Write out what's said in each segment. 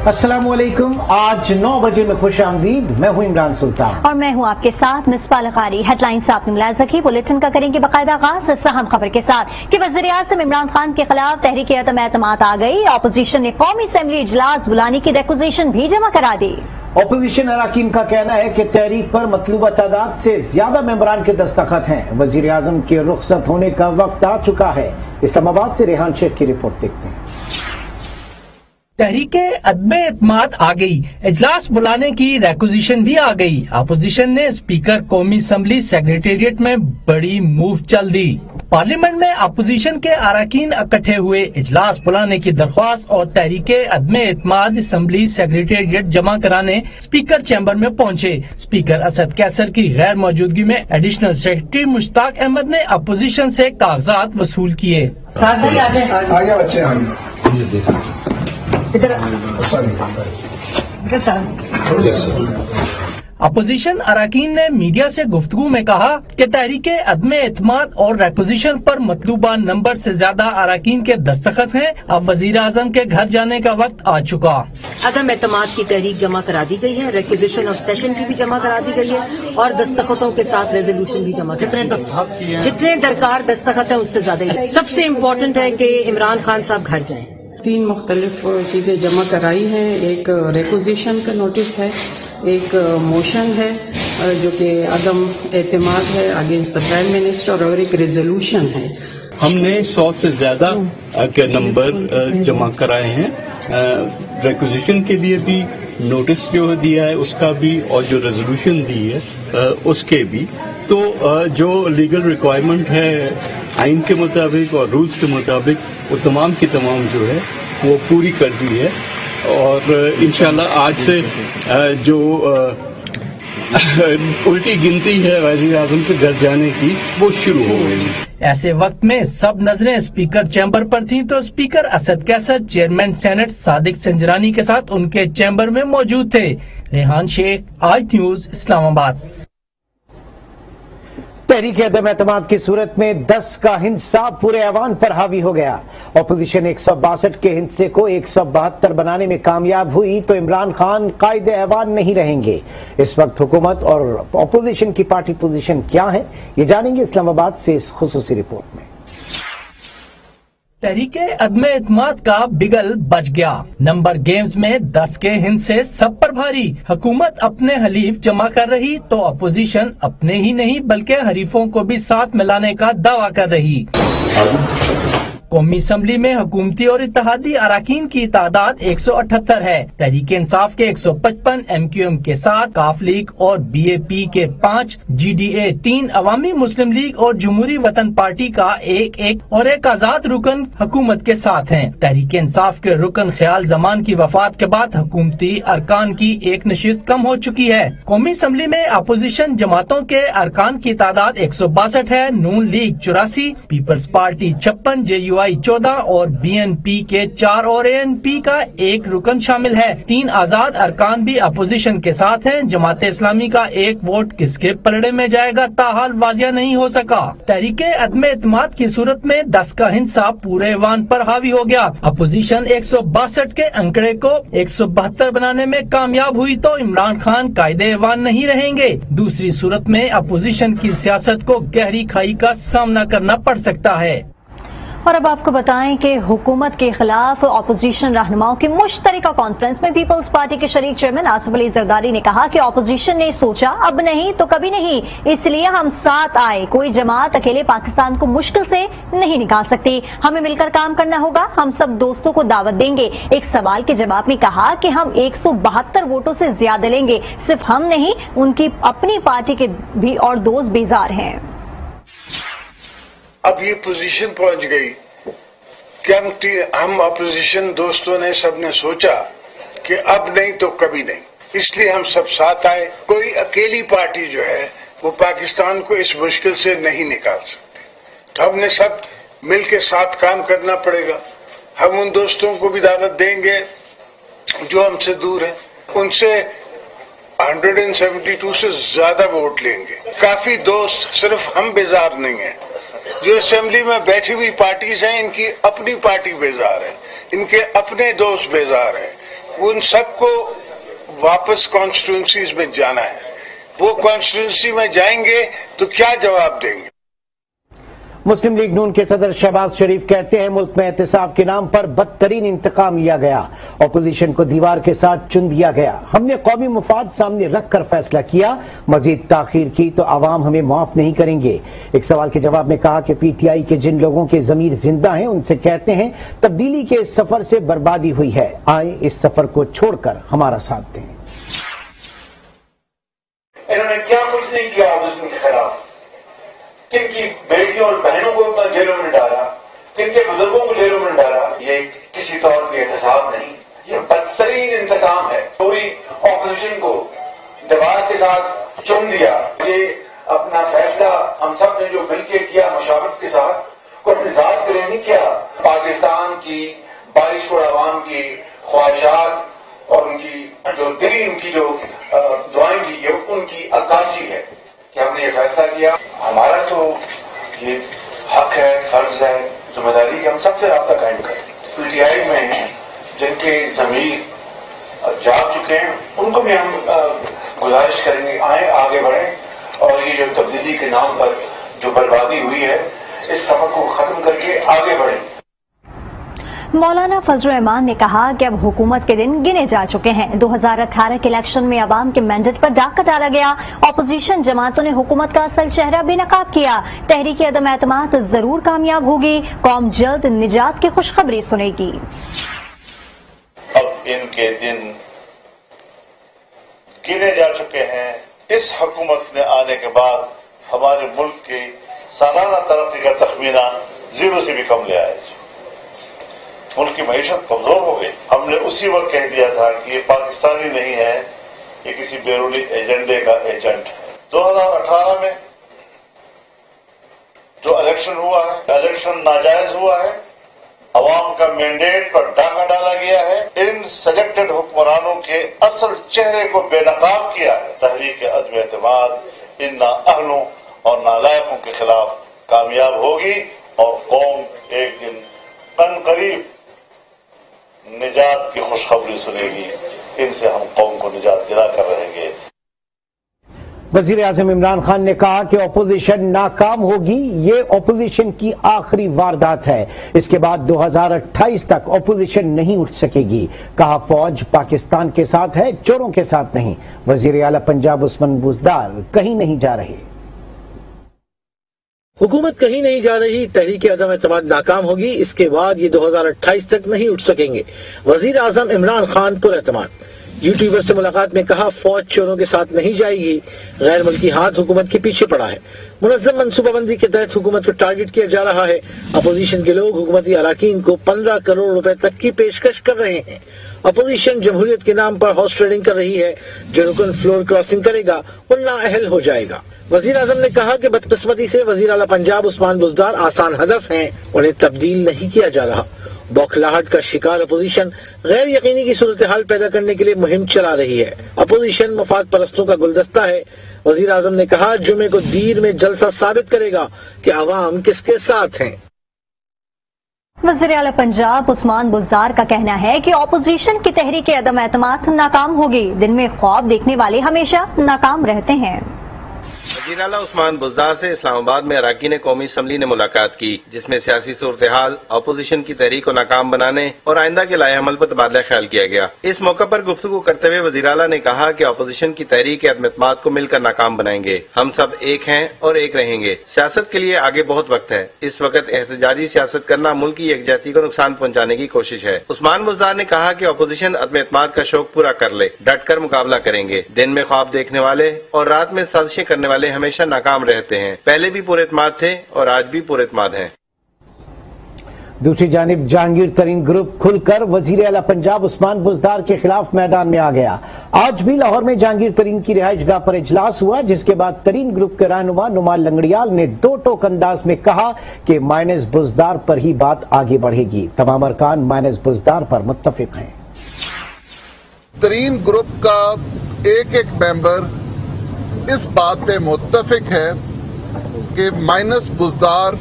अस्सलाम वालेकुम। आज 9 बजे में खुश आमदीद। मैं हूँ इमरान सुल्तान और मैं हूँ आपके साथ मिसबाह कारी। हेडलाइंस आपने मुलाहिजा की। बुलेटिन का करेंगे बाकायदा आगाज इस अहम खबर के साथ कि वज़ीर आज़म इमरान खान के खिलाफ तहरीक एतमाद आ गई। अपोजिशन ने कौमी असेंबली इजलास बुलाने की रिक्वेजिशन भी जमा करा दी। अपोजिशन अरकान का कहना है कि तहरीक पर मतलूबा तादाद से ज्यादा मेंबरान के दस्तखत हैं। वज़ीर आज़म के रुखसत होने का वक्त आ चुका है। इस्लामाबाद से रेहान शेख की रिपोर्ट देखते हैं। तहरीके अदमे एतमाद आ गई, इजलास बुलाने की रिक्वेजिशन भी आ गई। अपोजिशन ने स्पीकर कौमी असम्बली सेक्रेटेरिएट में बड़ी मूव चल दी। पार्लियामेंट में अपोजिशन के अरकान इकट्ठे हुए, इजलास बुलाने की दरख्वास्त और तहरीके अदमे एतमाद असम्बली सेक्रेटेरिएट जमा कराने स्पीकर चैम्बर में पहुंचे। स्पीकर असद कैसर की गैर मौजूदगी में एडिशनल सेक्रेटरी मुश्ताक अहमद ने अपोजिशन से कागजात वसूल किए। अपोजिशन अरकान ने मीडिया से गुफ्तगू में कहा कि तहरीके अदमे एतमाद और रिक्वेजिशन पर मतलूबा नंबर से ज्यादा अरकान के दस्तखत हैं। अब वजीर आजम के घर जाने का वक्त आ चुका। अदम एतमाद की तहरीक जमा करा दी गई है, रिक्वेजिशन ऑफ सेशन की भी जमा करा दी गई है और दस्तखतों के साथ रेजोल्यूशन भी जमा करा दी गई है। जितने दरकार दस्तखत है उससे ज्यादा ही। सबसे इम्पोर्टेंट है कि इमरान खान साहब घर जाएं। 3 मुख्तलिफ चीजें जमा कराई हैं। एक रिक्वेजिशन का नोटिस है, एक मोशन है जो कि अदम एतमाद है अगेंस्ट द प्राइम मिनिस्टर और एक रेजोल्यूशन है। हमने 100 से ज्यादा के नंबर जमा कराए हैं। रिक्वेजिशन के लिए भी नोटिस जो दिया है उसका भी और जो रेजोल्यूशन दी है उसके भी। तो जो लीगल रिक्वायरमेंट है आइन के मुताबिक और रूल्स के मुताबिक वो तमाम की तमाम जो है वो पूरी कर दी है और इंशाल्लाह आज से जो उल्टी गिनती है वज़ीर आज़म के घर जाने की वो शुरू हो गई। ऐसे वक्त में सब नजरें स्पीकर चैम्बर पर थीं तो speaker Asad Qaiser chairman senate Sadiq Sanjrani के साथ उनके चैम्बर में मौजूद थे। रेहान शेख, आज न्यूज, इस्लामाबाद। तहरीक अदम एतमाद की सूरत में 10 का हिंसा पूरे ऐवान पर हावी हो गया। अपोजिशन 162 के हिंसे को 172 बनाने में कामयाब हुई तो इमरान खान कायदे ऐवान नहीं रहेंगे। इस वक्त हुकूमत और अपोजिशन की पार्टी पोजीशन क्या है, ये जानेंगे इस्लामाबाद से इस खुसूसी रिपोर्ट में। तहरीके अदमे एतमाद का बिगल बच गया। नंबर गेम्स में 10 के हिंसे सब पर भारी। हुकूमत अपने हलीफ जमा कर रही तो अपोजिशन अपने ही नहीं बल्कि हरीफों को भी साथ मिलाने का दावा कर रही। कौमी असम्बली में हुकूमती और इत्तेहादी अरकान की तादाद 178 है। तहरीक इंसाफ के 155, MQM के 7, काफ लीग और BAP के 5, GDA 3, अवामी मुस्लिम लीग और जमहूरी वतन पार्टी का 1 और एक आजाद रुकन हुकूमत के साथ हैं। तहरीक इंसाफ के रुकन ख्याल जमान की वफात के बाद हुकूमती अरकान की एक नशिस्त कम हो चुकी है। कौमी असम्बली में अपोजिशन जमातों के अरकान की तादाद 162 है। नून लीग 84, पीपल्स पार्टी 56, JUI 14 और BNP के 4 और ANP का 1 रुकन शामिल है। 3 आजाद अरकान भी अपोजिशन के साथ हैं। जमात इस्लामी का 1 वोट किसके पलड़े में जाएगा ताहाल वाजिया नहीं हो सका। तहरीके अदमे एतमाद की सूरत में 10 का हिंसा पूरे ऐवान पर हावी हो गया। अपोजिशन 162 के अंकड़े को 172 बनाने में कामयाब हुई तो इमरान खान कायदे ऐवान नहीं रहेंगे। दूसरी सूरत में अपोजिशन की सियासत को गहरी खाई का सामना करना पड़ सकता है। और अब आपको बताएं कि हुकूमत के खिलाफ अपोजिशन रहनुमाओं की मुश्तरका कॉन्फ्रेंस में पीपल्स पार्टी के शरीक चेयरमैन आसिफ अली जरदारी ने कहा कि अपोजिशन ने सोचा अब नहीं तो कभी नहीं, इसलिए हम साथ आए। कोई जमात अकेले पाकिस्तान को मुश्किल से नहीं निकाल सकती, हमें मिलकर काम करना होगा। हम सब दोस्तों को दावत देंगे। एक सवाल के जवाब में कहा कि हम 172 वोटों से ज्यादा लेंगे। सिर्फ हम नहीं, उनकी अपनी पार्टी के भी और दोस्त बेजार हैं। अब ये पोजीशन पहुंच गई कि हम अपोजिशन दोस्तों ने सबने सोचा कि अब नहीं तो कभी नहीं, इसलिए हम सब साथ आए। कोई अकेली पार्टी जो है वो पाकिस्तान को इस मुश्किल से नहीं निकाल सकती, तो हमने सब मिलके साथ काम करना पड़ेगा। हम उन दोस्तों को भी दावत देंगे जो हमसे दूर हैं, उनसे 172 से ज्यादा वोट लेंगे। काफी दोस्त, सिर्फ हम बेजार नहीं हैं। जो असेंबली में बैठी हुई पार्टीज हैं, इनकी अपनी पार्टी बेजार है, इनके अपने दोस्त बेजार हैं। उन सबको वापस कॉन्स्टिट्यूंसीज में जाना है। वो कॉन्स्टिट्यूंसी में जाएंगे तो क्या जवाब देंगे? मुस्लिम लीग नून के सदर शहबाज शरीफ कहते हैं मुल्क में एहतिसाब के नाम पर बदतरीन इंतकाम लिया गया, अपोजिशन को दीवार के साथ चुन दिया गया। हमने कौमी मुफाद सामने रखकर फैसला किया, मजीद ताखीर की तो आवाम हमें माफ नहीं करेंगे। एक सवाल के जवाब में कहा कि पीटीआई के जिन लोगों के ज़मीर जिंदा हैं उनसे कहते हैं तब्दीली के इस सफर से बर्बादी हुई है, आए इस सफर को छोड़कर हमारा साथ दें। इन्होंने क्या कुछ नहीं किया अपोजिशन के खिलाफ, किनकी बेटियों और बहनों को जेलों में डाला, किनके बुजुर्गों को जेलों में डाला। ये किसी तौर पर एहतसाब नहीं, ये बदतरीन इंतकाम है। पूरी ऑपोजिशन को दीवार के साथ चुन दिया। ये अपना फैसला हम सब ने जो मिलकर किया मशावरत के साथ, कोई अपनी जात के लिए नहीं किया। पाकिस्तान की 22 करोड़ आवाम की ख्वाहिशात और उनकी जो दिली उनकी जो दुआएं थी, ये उनकी अक्कासी है कि हमने ये फैसला किया। हमारा तो ये हक है, फर्ज है, जिम्मेदारी कि हम सबसे राब्ता कायम करें। पीटीआई में जिनके ज़मीर जाग चुके हैं उनको भी हम गुजारिश करेंगे आए आगे बढ़ें और ये जो तब्दीली के नाम पर जो बर्बादी हुई है इस सफर को खत्म करके आगे बढ़ें। मौलाना फजल रहमान ने कहा कि अब हुकूमत के दिन गिने जा चुके हैं। 2018 के इलेक्शन में अवाम के मैंडेट पर डाका डाला गया। अपोजिशन जमातों ने हुकूमत का असल चेहरा बेनकाब किया। तहरीक अदम एतमाद जरूर कामयाब होगी, कौम जल्द निजात की खुशखबरी सुनेगी। अब इनके दिन गिने जा चुके हैं। इस हुकूमत ने आने के बाद हमारे मुल्क की सालाना तरक्की का तखमीना 0 से भी कम ले आए। मुल्क की मईशत कमजोर हो गई। हमने उसी वक्त कह दिया था कि ये पाकिस्तानी नहीं है, ये किसी बैरूनी एजेंडे का एजेंट है। 2018 में जो इलेक्शन हुआ है, इलेक्शन नाजायज हुआ है, अवाम का मैंडेट पर डाका डाला गया है, इन सेलेक्टेड हुक्मरानों के असल चेहरे को बेनकाब किया है। तहरीक अदम एतमाद इन नाअहलों और नालायकों के खिलाफ कामयाब होगी और कौम एक दिन अनकरीब निजात की खुशखबरी सुनेगी। इनसे हम कौम को निजात दिला कर रहेंगे। वजीर आजम इमरान खान ने कहा कि अपोजिशन नाकाम होगी, ये अपोजिशन की आखिरी वारदात है। इसके बाद 2028 तक अपोजिशन नहीं उठ सकेगी। कहा फौज पाकिस्तान के साथ है, चोरों के साथ नहीं। वजीर आला पंजाब उस्मान बुज़दार कहीं नहीं जा रहे। हुकूमत कहीं नहीं जा रही, तहरीक अदम एतमाद नाकाम होगी, इसके बाद ये 2028 तक नहीं उठ सकेंगे। वजीर आजम इमरान खान पुरएतमाद। यूट्यूबर से मुलाकात में कहा फौज चोरों के साथ नहीं जाएगी, गैर मुल्की हाथ हुकूमत के पीछे पड़ा है। मुनज़्ज़म मनसूबाबंदी के तहत हुकूमत को टारगेट किया जा रहा है। अपोजिशन के लोग हुकूमती अराकीन को 15 करोड़ रुपए तक की पेशकश कर रहे हैं। अपोजिशन जमहूरियत के नाम पर हॉर्स ट्रेडिंग कर रही है। जो रुकन फ्लोर क्रॉसिंग करेगा वो नाअहल हो जाएगा। वजीर आजम ने कहा कि बदकिस्मती से वजीर आला पंजाब उस्मान बुज़दार आसान हदफ हैं, उन्हें तब्दील नहीं किया जा रहा। बौखलाहट का शिकार अपोजिशन गैर यकीनी की सूरत हाल पैदा करने के लिए मुहिम चला रही है। अपोजिशन मफाद परस्तों का गुलदस्ता है। वजीर आजम ने कहा जुमे को दीर में जलसा साबित करेगा कि अवाम किसके साथ हैं। वज़ीर आला पंजाब उस्मान बुज़दार का कहना है कि अपोजिशन की तहरीक अदम एतमाद नाकाम होगी। दिन में ख्वाब देखने वाले हमेशा नाकाम रहते हैं। वज़ीर आला उस्मान बुज़दार से इस्लामाबाद में अराकीन कौमी असम्बली ने मुलाकात की, जिसमें सियासी सूरत हाल, अपोजिशन की तहरीक को नाकाम बनाने और आइंदा के लाए अमल पर तबादला ख्याल किया गया। इस मौके पर गुफ्तगू करते हुए वज़ीर आला ने कहा कि अपोजिशन की तहरीक अदम एतमाद को मिलकर नाकाम बनाएंगे। हम सब एक हैं और एक रहेंगे। सियासत के लिए आगे बहुत वक्त है। इस वक्त एहतजाजी सियासत करना मुल्क की यकजहती को नुकसान पहुँचाने की कोशिश है। उस्मान बुज़दार ने कहा कि अपोजिशन अदम एतमाद का शौक पूरा कर ले, डट कर मुकाबला करेंगे। दिन में ख्वाब देखने वाले और रात में साजिशें करने वाले हमेशा नाकाम रहते हैं। पहले भी पुरएतमाद थे और आज भी पुरएतमाद हैं। दूसरी जानिब जहांगीर तरीन ग्रुप खुलकर वजीर आला पंजाब उस्मान बुज़दार के खिलाफ मैदान में आ गया। आज भी लाहौर में जहांगीर तरीन की रिहाइशगाह पर इजलास हुआ, जिसके बाद तरीन ग्रुप के रहनुमा नुमान लंगड़ियाल ने दो टोक अंदाज में कहा कि माइनस बुज़दार पर ही बात आगे बढ़ेगी। तमाम अरकान माइनस बुज़दार पर मुत्तफिक हैं। तरीन ग्रुप का एक एक मेंबर इस बात पे मुत्तफिक है कि माइनस बुज़दार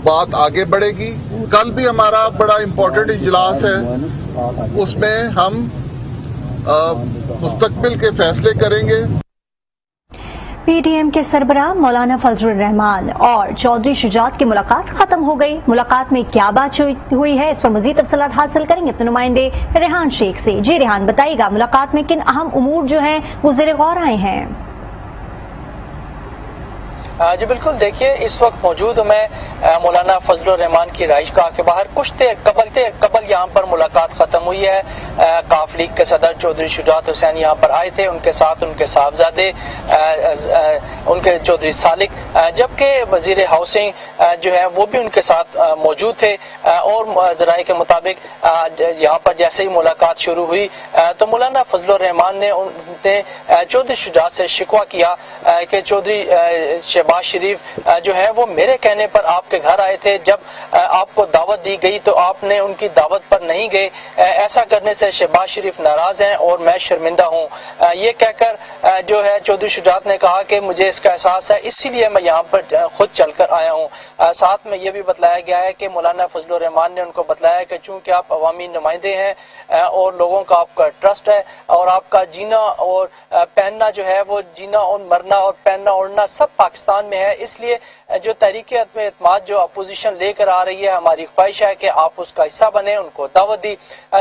बात आगे बढ़ेगी। कल भी हमारा बड़ा इंपॉर्टेंट इजलास है اس میں ہم مستقبل کے فیصلے کریں گے۔ پی ٹی ایم کے سربراہ مولانا فضل الرحمان اور چودھری شجاعت کی ملاقات ختم ہو گئی۔ ملاقات میں کیا بات ہوئی ہے، اس پر مزید تفصیلات حاصل کریں گے اپنے نمائندے ریحان شیخ سے۔ جی ریحان، بتائیے گا ملاقات میں کن اہم امور جو ہیں وہ زیر غور آئے ہیں؟ جی بالکل، دیکھیے اس وقت موجود ہوں میں مولانا فضل الرحمان کی رہائش گاہ کے باہر۔ کچھ دیر قبل یہاں پر ملاقات ختم ہوئی ہے۔ کاف لیگ کے صدر چودھری شجاعت حسین یہاں پر آئے تھے، ان کے ساتھ ان کے صاحبزادے ان کے چودھری سالک، جبکہ وزیر ہاؤسنگ جو ہے وہ بھی ان کے ساتھ موجود تھے۔ اور ذرائع کے مطابق یہاں پر جیسے ہی ملاقات شروع ہوئی تو مولانا فضل الرحمان نے چودھری شجاعت سے شکوہ کیا کہ چودھری شہباز شریف جو ہے وہ میرے کہنے پر آپ کے گھر آئے تھے، جب آپ کو دعوت دی گئی تو آپ نے ان کی دعوت پر نہیں گئے، ایسا کرنے سے شہباز شریف ناراض ہیں اور میں شرمندہ ہوں۔ یہ کہہ کر جو ہے چودھری شجاعت نے کہا کہ مجھے اس کا احساس ہے، اسی لیے میں یہاں پر خود چل کر آیا ہوں۔ ساتھ میں یہ بھی بتلایا گیا ہے کہ مولانا فضل الرحمان نے ان کو بتلایا کہ چونکہ آپ عوامی نمائندے ہیں اور لوگوں کا آپ کا ٹرسٹ ہے اور آپ کا جینا اور پہننا جو ہے وہ جینا اور مرنا اور پہننا اوڑھنا سب پاکستان میں ہے، اس لیے جو تحریک عدم اعتماد جو اپوزیشن لے کر آ رہی ہے، ہماری خواہش ہے کہ آپ اس کا حصہ بنیں۔ ان کو دعوت دی،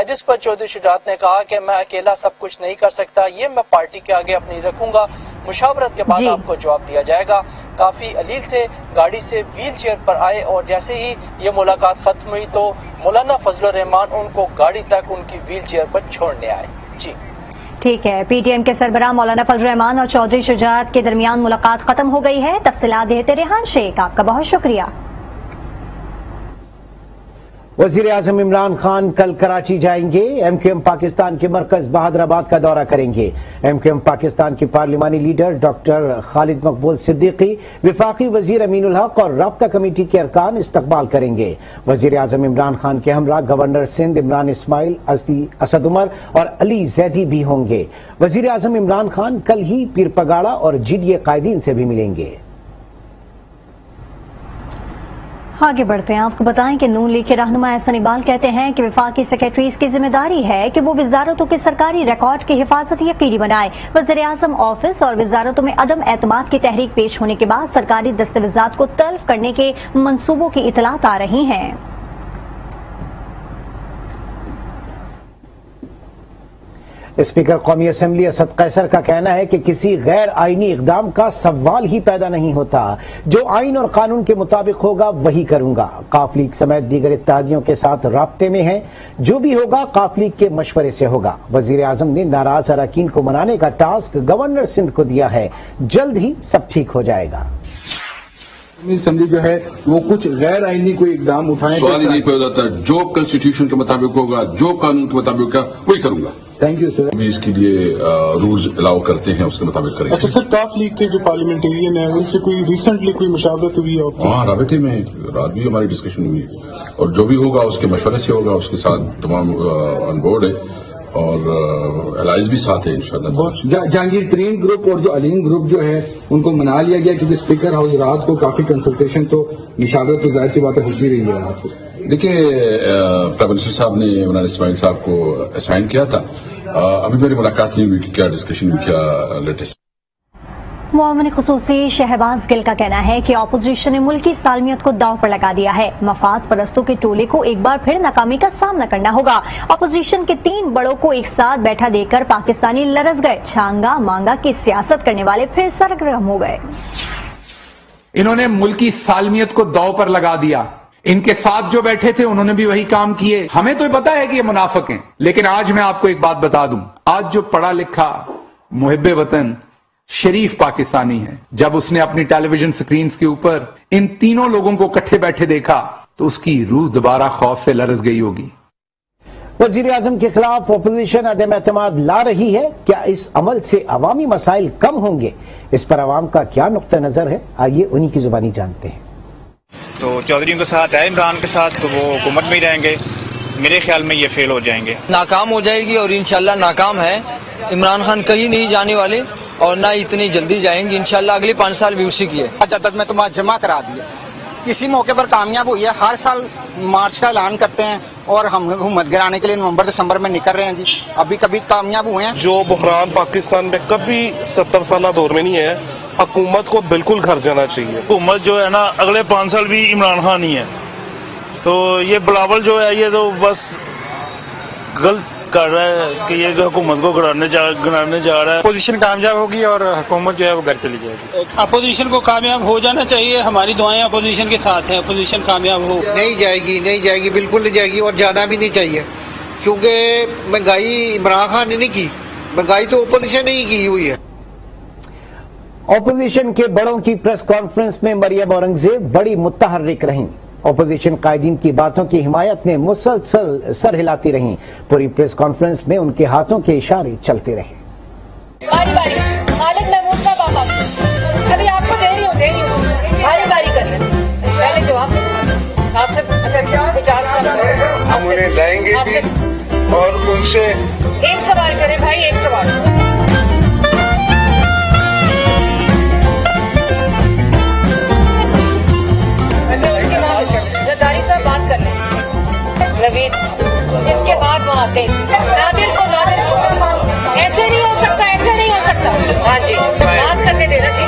جس پر چودھری شجاعت نے کہا کہ میں اکیلا سب کچھ نہیں کر سکتا، یہ میں پارٹی کے آگے اپنی رکھوں گا، مشاورت کے بعد آپ کو جواب دیا جائے گا۔ کافی علیل تھے، گاڑی سے ویل چیئر پر آئے اور جیسے ہی یہ ملاقات ختم ہوئی تو مولانا فضل الرحمان ان کو گاڑی تک ان کی ویل چیئر پر چھوڑنے آئے۔ جی ٹھیک ہے، پی ٹی ایم کے سربراہ مولانا فضل الرحمان اور چودھری شجاعت کے درمیان ملاقات ختم ہو گئی ہے۔ تفصیلات دیتے ریحان شیخ، آپ کا بہت شکریہ۔ وزیر اعظم عمران خان کل کراچی جائیں گے۔ ایم کیو ایم پاکستان کے مرکز بہادر آباد کا دورہ کریں گے۔ ایم کیو ایم پاکستان کی پارلیمانی لیڈر ڈاکٹر خالد مقبول صدیقی، وفاقی وزیر امین الحق اور رابطہ کمیٹی کے ارکان استقبال کریں گے۔ وزیر اعظم عمران خان کے ہمراہ گورنر سندھ عمران اسماعیل، اسد عمر اور علی زیدی بھی ہوں گے۔ وزیر اعظم عمران خان کل ہی پیر پگاڑا اور جی ڈی اے قائدین سے بھی ملیں گے۔ آگے بڑھتے ہیں، آپ کو بتائیں کہ نون لیگ کے رہنما احسن اقبال کہتے ہیں کہ وفاقی سیکرٹریز کی ذمہ داری ہے کہ وہ وزارتوں کے سرکاری ریکارڈ کی حفاظت یقینی بنائے۔ وزیر اعظم آفس اور وزارتوں میں عدم اعتماد کی تحریک پیش ہونے کے بعد سرکاری دستاویزات کو تلف کرنے کے منصوبوں کی اطلاعات آ رہی ہیں۔ اسپیکر قومی اسمبلی اسد قیصر کا کہنا ہے کہ کسی غیر آئینی اقدام کا سوال ہی پیدا نہیں ہوتا، جو آئین اور قانون کے مطابق ہوگا وہی کروں گا۔ قاف لیگ سمیت دیگر اتحادیوں کے ساتھ رابطے میں ہیں، جو بھی ہوگا قاف لیگ کے مشورے سے ہوگا۔ وزیر اعظم نے ناراض اراکین کو منانے کا ٹاسک گورنر سندھ کو دیا ہے، جلد ہی سب ٹھیک ہو جائے گا۔ اسمبلی جو ہے وہ کچھ غیر آئینی کوئی اقدام اٹھائیں، سوال ہی نہیں پیدا ہوتا، جو کنسٹیٹیوشن کے مطابق ہوگا، جو قانون کے مطابق ہوگا وہی کروں گا۔ Thank you sir. اس کے لیے رولز الاؤ کرتے ہیں، اس کے مطابق کریں گے۔ اچھا سر، کاف لیگ کے جو پارلیمنٹیرین ہیں ان سے کوئی ریسنٹلی کوئی مشاورت ہوئی ہے؟ ہاں، رابطے میں رات بھی ہماری ڈسکشن ہوئی اور جو بھی ہوگا اس کے مشورے سے ہوگا، اس کے ساتھ تمام آن بورڈ ہے اور الائز بھی ساتھ ہے انشاءاللہ۔ جہانگیر ترین گروپ اور جو علیم گروپ جو ہے ان کو منا لیا گیا کیونکہ اسپیکر ہاؤس رات کو کافی کنسلٹیشن تو مشاورت تو ظاہر سی بات ہے ہوتی رہی ہے رات کو۔ دیکھیے، پرائم منسٹر صاحب نے عمران اسماعیل صاحب کو اسائن کیا تھا، ابھی میری ملاقات نہیں ہوئی کہ کیا ڈسکشن ہوئی، کیا لیٹسٹ۔ معاون خصوصی شہباز گل کا کہنا ہے کہ اپوزیشن نے ملکی سالمیت کو داؤ پر لگا دیا ہے۔ مفاد پرستوں کے ٹولے کو ایک بار پھر ناکامی کا سامنا کرنا ہوگا۔ اپوزیشن کے 3 بڑوں کو ایک ساتھ بیٹھا دے کر پاکستانی لرز گئے۔ چھانگا مانگا کی سیاست کرنے والے پھر سرگرم ہو گئے۔ انہوں نے ملکی سالمیت کو داؤ پر لگا دیا۔ ان کے ساتھ جو بیٹھے تھے انہوں نے بھی وہی کام کیے۔ ہمیں تو پتا ہے کہ یہ منافق ہیں، لیکن آج میں آپ کو ایک بات بتا دوں، آج جو پڑھا لکھا محب وطن شریف پاکستانی ہے، جب اس نے اپنی ٹیلی ویژن سکرینز کے اوپر ان تینوں لوگوں کو اکٹھے بیٹھے دیکھا تو اس کی روح دوبارہ خوف سے لرز گئی ہوگی۔ وزیر اعظم کے خلاف اپوزیشن عدم اعتماد لا رہی ہے، کیا اس عمل سے عوامی مسائل کم ہوں گے؟ اس پر عوام کا کیا نقطہ نظر ہے، آئیے انہی کی زبانی جانتے ہیں۔ تو چودھریوں کے ساتھ ہے، عمران کے ساتھ تو وہ حکومت میں ہی رہیں گے، میرے خیال میں یہ فیل ہو جائیں گے، ناکام ہو جائے گی اور انشاءاللہ ناکام ہے۔ عمران خان کہیں نہیں جانے والے اور نہ اتنی جلدی جائیں گے، انشاءاللہ اگلے 5 سال بھی اسی کی ہے۔ جدت میں تو جمع کرا دیا، اسی موقع پر کامیاب ہوئی ہے۔ ہر سال مارچ کا اعلان کرتے ہیں اور ہم حکومت گرانے کے لیے نومبر دسمبر میں نکل رہے ہیں جی. ابھی کبھی کامیاب ہوئے ہیں. جو بحران پاکستان میں کبھی 70 سالہ دور میں نہیں ہے, حکومت کو بالکل گھر جانا چاہیے. حکومت جو ہے نا اگلے 5 سال بھی عمران خان ہی ہے, تو یہ بلاول جو ہے یہ تو بس غلط کر رہا ہے کہ یہ حکومت کو گرانے جا رہا ہے. اپوزیشن کامیاب ہوگی اور حکومت جو ہے وہ گھر چلی جائے گی. اپوزیشن کو کامیاب ہو جانا چاہیے, ہماری دعائیں اپوزیشن کے ساتھ ہیں, اپوزیشن کامیاب ہو. نہیں جائے گی بالکل نہیں جائے گی, اور جانا بھی نہیں چاہیے, کیونکہ مہنگائی عمران خان نے نہیں کی, مہنگائی تو اپوزیشن نے ہی کی ہوئی ہے. اپوزیشن کے بڑوں کی پریس کانفرنس میں مریم اورنگزیب بڑی متحرک رہیں. اپوزیشن قائدین کی باتوں کی حمایت میں مسلسل سر ہلاتی رہیں. پوری پریس کانفرنس میں ان کے ہاتھوں کے اشارے چلتے رہے. خالد محمود صاحب ابھی آپ کو دے رہی ہوں باری کریے, پہلے جواب ہم انہیں لائیں گے بھی اور ان سے ایک سوال کریں بھائی, ایک سوال. زرداری صاحب بات کر لیں, نوید اس کے بعد وہ آتے ہیں. نادر کو ایسے نہیں ہو سکتا. ہاں جی بات کرنے دینا جی.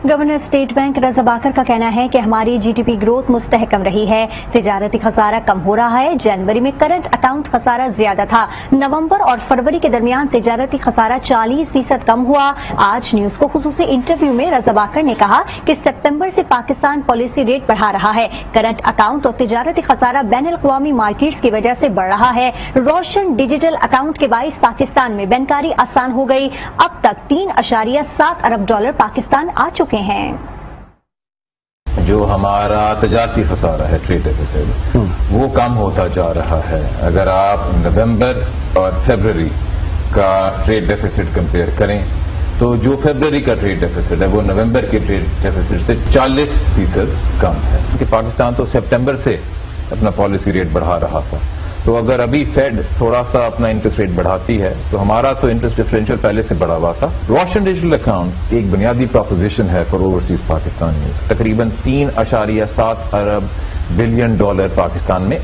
گورنر اسٹیٹ بینک رضا باکر کا کہنا ہے کہ ہماری جی ڈی پی گروتھ مستحکم رہی ہے, تجارتی خسارہ کم ہو رہا ہے. جنوری میں کرنٹ اکاؤنٹ خسارہ زیادہ تھا, نومبر اور فروری کے درمیان تجارتی خسارہ 40% کم ہوا. آج نیوز کو خصوصی انٹرویو میں رضا باکر نے کہا کہ سپتمبر سے پاکستان پالیسی ریٹ بڑھا رہا ہے. کرنٹ اکاؤنٹ اور تجارتی خسارہ بین الاقوامی مارکیٹس کی وجہ سے بڑھ رہا ہے. روشن ڈیجیٹل اکاؤنٹ کے باعث پاکستان میں بینکاری آسان ہو گئی. اب تک $3.7 ارب پاکستان آ چکے ہیں. جو ہمارا تجارتی خسارہ ہے, ٹریڈ ڈیفیسٹ, وہ کم ہوتا جا رہا ہے. اگر آپ نومبر اور فیبرری کا ٹریڈ ڈیفیسٹ کمپیئر کریں تو جو فیبرری کا ٹریڈ ڈیفیسٹ ہے وہ نومبر کے ٹریڈ ڈیفیسٹ سے 40% کم ہے. کہ پاکستان تو سپٹمبر سے اپنا پالیسی ریٹ بڑھا رہا تھا, تو اگر ابھی فیڈ تھوڑا سا اپنا انٹرسٹ ریٹ بڑھاتی ہے تو ہمارا تو انٹرسٹ ڈفرینشیل پہلے سے بڑھا ہوا تھا. روشن ڈیجیٹل اکاؤنٹ ایک بنیادی پروپوزیشن ہے فار اوورسیز پاکستان نیوز. تقریباً $3.7 ارب پاکستان میں